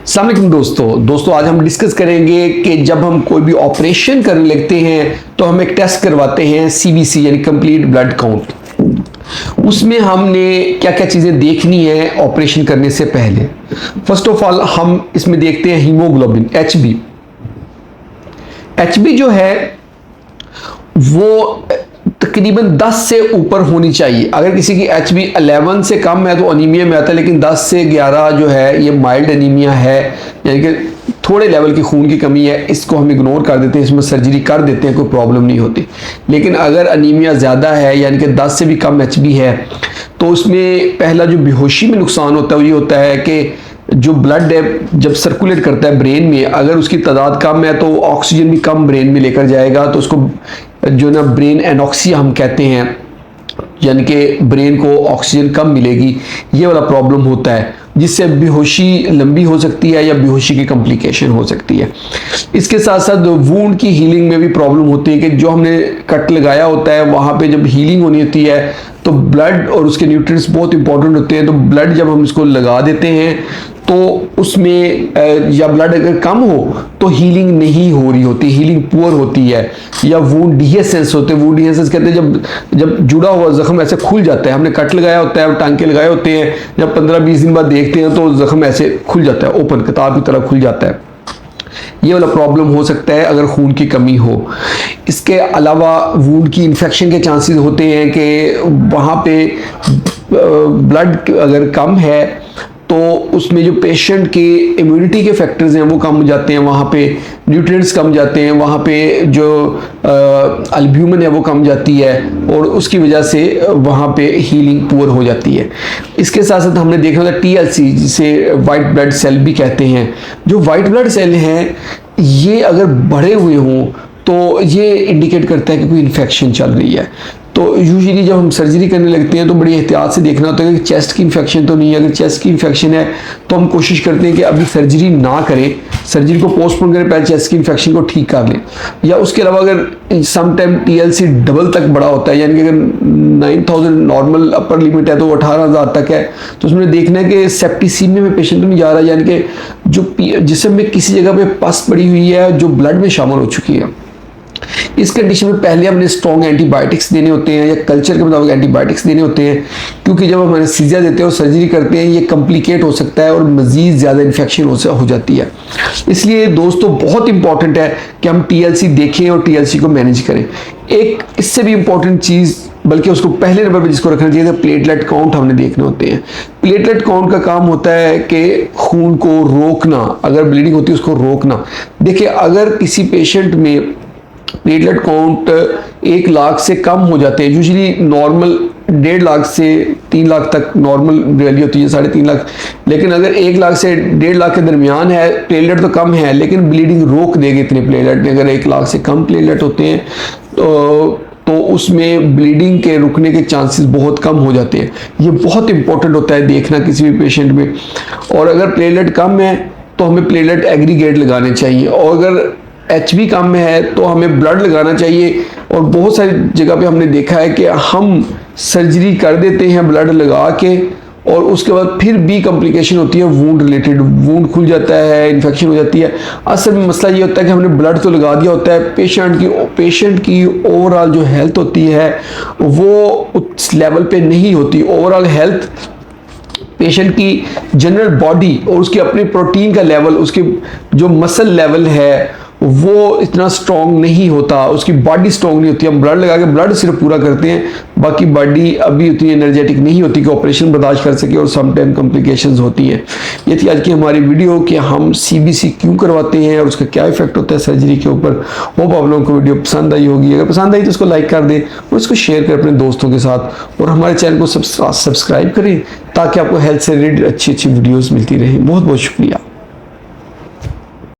अस्सलाम वालेकुम दोस्तों आज हम डिस्कस करेंगे कि जब हम कोई भी ऑपरेशन करने लगते हैं तो हम एक टेस्ट करवाते हैं सीबीसी यानी कंप्लीट ब्लड काउंट। उसमें हमने क्या क्या चीज़ें देखनी है ऑपरेशन करने से पहले। फर्स्ट ऑफ ऑल हम इसमें देखते हैं हीमोग्लोबिन एचबी जो है वो तकरीबन 10 से ऊपर होनी चाहिए। अगर किसी की एचबी 11 से कम है तो अनीमिया में आता है, लेकिन 10 से 11 जो है ये माइल्ड अनीमिया है, यानी कि थोड़े लेवल की खून की कमी है। इसको हम इग्नोर कर देते हैं, इसमें सर्जरी कर देते हैं, कोई प्रॉब्लम नहीं होती। लेकिन अगर अनीमिया ज़्यादा है यानी कि 10 से भी कम एचबी है तो उसमें पहला जो बेहोशी में नुकसान होता है वो ये होता है कि जो ब्लड है जब सर्कुलेट करता है ब्रेन में, अगर उसकी तादाद कम है तो ऑक्सीजन भी कम ब्रेन में लेकर जाएगा, तो उसको जो ना ब्रेन एनॉक्सिया हम कहते हैं, यानी कि ब्रेन को ऑक्सीजन कम मिलेगी। ये वाला प्रॉब्लम होता है जिससे बेहोशी लंबी हो सकती है या बेहोशी की कॉम्प्लिकेशन हो सकती है। इसके साथ साथ वूंड की हीलिंग में भी प्रॉब्लम होती है कि जो हमने कट लगाया होता है वहाँ पे जब हीलिंग होनी होती है तो ब्लड और उसके न्यूट्रिएंट्स बहुत इंपॉर्टेंट होते हैं। तो ब्लड जब हम इसको लगा देते हैं तो उसमें या ब्लड अगर कम हो तो हीलिंग नहीं हो रही होती, हीलिंग पुअर होती है, या वूंड डिहेसेंस होते हैं। वूंड डिहेसेंस कहते हैं जब जुड़ा हुआ जख्म ऐसे खुल जाता है। हमने कट लगाया होता है, टांके लगाए होते हैं, जब 15-20 दिन बाद देखते हैं तो जख्म ऐसे खुल जाता है, ओपन किताब की तरह खुल जाता है। ये वाला प्रॉब्लम हो सकता है अगर खून की कमी हो। इसके अलावा वूंड की इन्फेक्शन के चांसेस होते हैं कि वहाँ पे ब्लड अगर कम है तो उसमें जो पेशेंट के इम्यूनिटी के फैक्टर्स हैं वो कम हो जाते हैं, वहाँ पे न्यूट्रिएंट्स कम जाते हैं, वहाँ पे जो अल्ब्यूमिन है वो कम जाती है और उसकी वजह से वहाँ पे हीलिंग पुअर हो जाती है। इसके साथ साथ हमने देखा था टीएलसी, जिसे वाइट ब्लड सेल भी कहते हैं। जो वाइट ब्लड सेल हैं ये अगर बढ़े हुए हों तो ये इंडिकेट करता है कि कोई इन्फेक्शन चल रही है। तो यूजुअली जब हम सर्जरी करने लगते हैं तो बड़ी एहतियात से देखना होता है कि चेस्ट की इन्फेक्शन तो नहीं है। अगर चेस्ट की इन्फेक्शन है तो हम कोशिश करते हैं कि अभी सर्जरी ना करें, सर्जरी को पोस्टपोन करें, पहले चेस्ट की इन्फेक्शन को ठीक कर लें। या उसके अलावा अगर सम टाइम टीएलसी डबल तक बड़ा होता है, यानी कि अगर 9000 नॉर्मल अपर लिमिट है तो 18000 तक है, तो उसमें देखना है कि सेप्टिसीमिया में पेशेंट नहीं जा रहा, यानी कि जो जिसम में किसी जगह पे पस पड़ी हुई है जो ब्लड में शामिल हो चुकी है। इस कंडीशन में पहले हमने स्ट्रॉन्ग एंटीबायोटिक्स देने होते हैं या कल्चर के मुताबिक एंटीबायोटिक्स देने होते हैं, क्योंकि जब हम एनेस्थीसिया देते हैं और सर्जरी करते हैं ये कॉम्प्लिकेट हो सकता है और मज़ीद ज़्यादा इन्फेक्शन हो जाती है। इसलिए दोस्तों बहुत इंपॉर्टेंट है कि हम टीएलसी देखें और टीएलसी को मैनेज करें। एक इससे भी इम्पॉर्टेंट चीज़, बल्कि उसको पहले नंबर पर जिसको रखना चाहिए, तो प्लेटलेट काउंट हमने देखने होते हैं। प्लेटलेट काउंट का काम होता है कि खून को रोकना, अगर ब्लीडिंग होती है उसको रोकना। देखिए अगर किसी पेशेंट में प्लेटलेट काउंट 1 लाख से कम हो जाते हैं, यूजुअली नॉर्मल 1.5 लाख से 3 लाख तक नॉर्मल वैल्यू होती है, 3.5 लाख। लेकिन अगर 1 लाख से 1.5 लाख के दरमियान है, प्लेटलेट तो कम है लेकिन ब्लीडिंग रोक देगी इतने प्लेटलेट। अगर 1 लाख से कम प्लेटलेट होते हैं तो उसमें ब्लीडिंग के रुकने के चांसेस बहुत कम हो जाते हैं। ये बहुत इंपॉर्टेंट होता है देखना किसी भी पेशेंट में। और अगर प्लेटलेट कम है तो हमें प्लेटलेट एग्रीगेट लगाने चाहिए, और अगर एचबी कम में है तो हमें ब्लड लगाना चाहिए। और बहुत सारी जगह पे हमने देखा है कि हम सर्जरी कर देते हैं ब्लड लगा के, और उसके बाद फिर भी कॉम्प्लिकेशन होती है वूंड रिलेटेड, वूंड खुल जाता है, इन्फेक्शन हो जाती है। असल में मसला ये होता है कि हमने ब्लड तो लगा दिया होता है, पेशेंट की ओवरऑल जो हेल्थ होती है वो उस लेवल पे नहीं होती। ओवरऑल हेल्थ पेशेंट की जनरल बॉडी और उसके अपने प्रोटीन का लेवल, उसके जो मसल लेवल है वो इतना स्ट्रॉन्ग नहीं होता, उसकी बॉडी स्ट्रॉन्ग नहीं होती। हम ब्लड लगा के ब्लड सिर्फ पूरा करते हैं, बाकी बॉडी अभी उतनी एनर्जेटिक नहीं होती कि ऑपरेशन बर्दाश्त कर सके, और सम टाइम कॉम्प्लिकेशंस होती हैं। ये थी आज की हमारी वीडियो कि हम सीबीसी क्यों करवाते हैं और उसका क्या इफेक्ट होता है सर्जरी के ऊपर। होप आप लोगों को वीडियो पसंद आई होगी। अगर पसंद आई तो उसको लाइक कर दें और इसको शेयर करें अपने दोस्तों के साथ, और हमारे चैनल को सब्सक्राइब करें ताकि आपको हेल्थ से रिलेटेड अच्छी वीडियोज़ मिलती रहें। बहुत बहुत शुक्रिया।